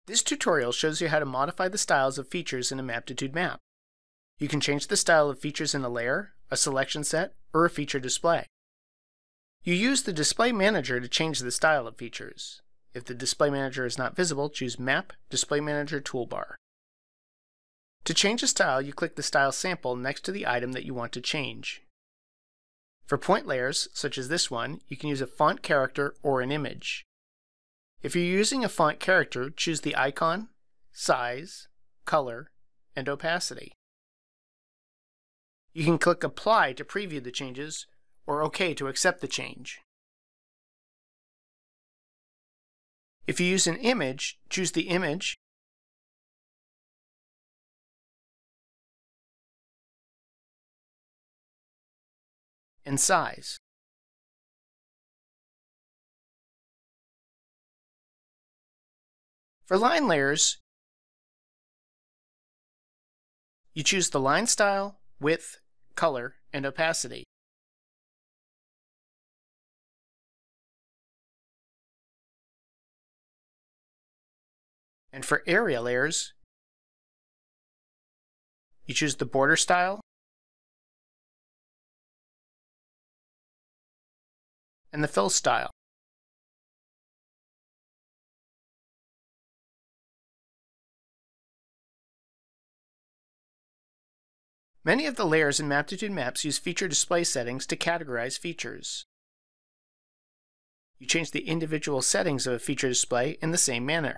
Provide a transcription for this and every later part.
This tutorial shows you how to modify the styles of features in a Maptitude map. You can change the style of features in a layer, a selection set, or a feature display. You use the Display Manager to change the style of features. If the Display Manager is not visible, choose Map Display Manager Toolbar. To change a style, you click the style sample next to the item that you want to change. For point layers, such as this one, you can use a font character or an image. If you're using a font character, choose the icon, size, color, and opacity. You can click Apply to preview the changes, or OK to accept the change. If you use an image, choose the image, and size. For line layers, you choose the line style, width, color, and opacity. And for area layers, you choose the border style and the fill style. Many of the layers in Maptitude maps use feature display settings to categorize features. You change the individual settings of a feature display in the same manner.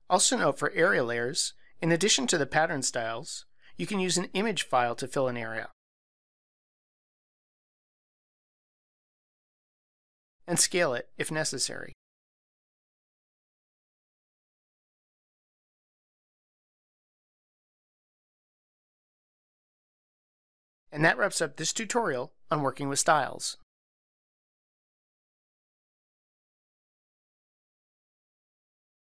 Also note for area layers, in addition to the pattern styles, you can use an image file to fill an area. And scale it if necessary. And that wraps up this tutorial on working with styles.